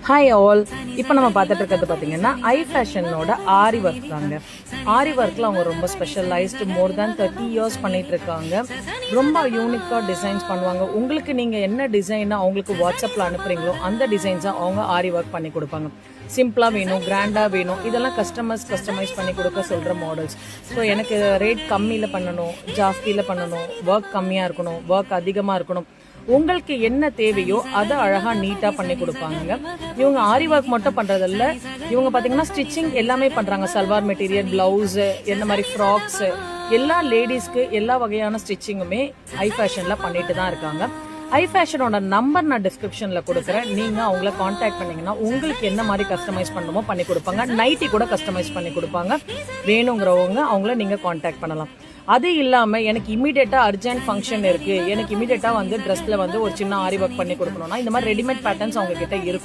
Hi all. இப்போ நம்ம பார்த்துட்டு இருக்கிறது பார்த்தீங்கன்னா ஐ ஃபேஷனோட ஆரி ஒர்க் தாங்க. ஆரி ஒர்க்கில் அவங்க ரொம்ப ஸ்பெஷலைஸ்டு மோர் தேன் 30 இயர்ஸ் பண்ணிட்டு இருக்காங்க. ரொம்ப யூனிக்காக டிசைன்ஸ் பண்ணுவாங்க. உங்களுக்கு நீங்கள் என்ன டிசைனை அவங்களுக்கு வாட்ஸ்அப்பில் அனுப்புறீங்களோ அந்த டிசைன்ஸை அவங்க ஆரி ஒர்க் பண்ணி கொடுப்பாங்க. சிம்பிளாக வேணும், கிராண்டாக வேணும், இதெல்லாம் கஸ்டமைஸ் பண்ணி கொடுக்க சொல்கிற மாடல்ஸ். ஸோ எனக்கு ரேட் கம்மியில் பண்ணணும், ஜாஸ்தியில் பண்ணணும், ஒர்க் கம்மியாக இருக்கணும், ஒர்க் அதிகமாக இருக்கணும், உங்களுக்கு என்ன தேவையோ அதை அழகாக நீட்டாக பண்ணி கொடுப்பாங்க. இவங்க ஆரி ஒர்க் மட்டும் பண்ணுறதில்ல, இவங்க பார்த்தீங்கன்னா ஸ்டிச்சிங் எல்லாமே பண்ணுறாங்க. சல்வார் மெட்டீரியல், ப்ளவுஸு, என்ன மாதிரி ஃப்ராக்ஸு, எல்லா லேடிஸ்க்கு எல்லா வகையான ஸ்டிச்சிங்குமே ஐ ஃபேஷனில் பண்ணிட்டு தான் இருக்காங்க. ஐ ஃபேஷனோட நம்பர் நான் டிஸ்கிரிப்ஷனில் கொடுக்குறேன். நீங்கள் அவங்கள காண்டாக்ட் பண்ணிங்கன்னா உங்களுக்கு என்ன மாதிரி கஸ்டமைஸ் பண்ணணுமோ பண்ணி கொடுப்பாங்க. நைட்டி கூட கஸ்டமைஸ் பண்ணி கொடுப்பாங்க. வேணுங்கிறவங்க அவங்கள நீங்கள் காண்டாக்ட் பண்ணலாம். அது இல்லாமல் எனக்கு இமீடியட்டாக அர்ஜென்ட் ஃபங்க்ஷன் இருக்குது, எனக்கு இமீடியட்டாக வந்து ட்ரெஸ்ஸில் வந்து ஒரு சின்ன ஆரி ஒர்க் பண்ணி கொடுக்கணும்னா இந்த மாதிரி ரெடிமேட் பேட்டர்ன்ஸ் அவங்கக்கிட்ட இருக்கும்.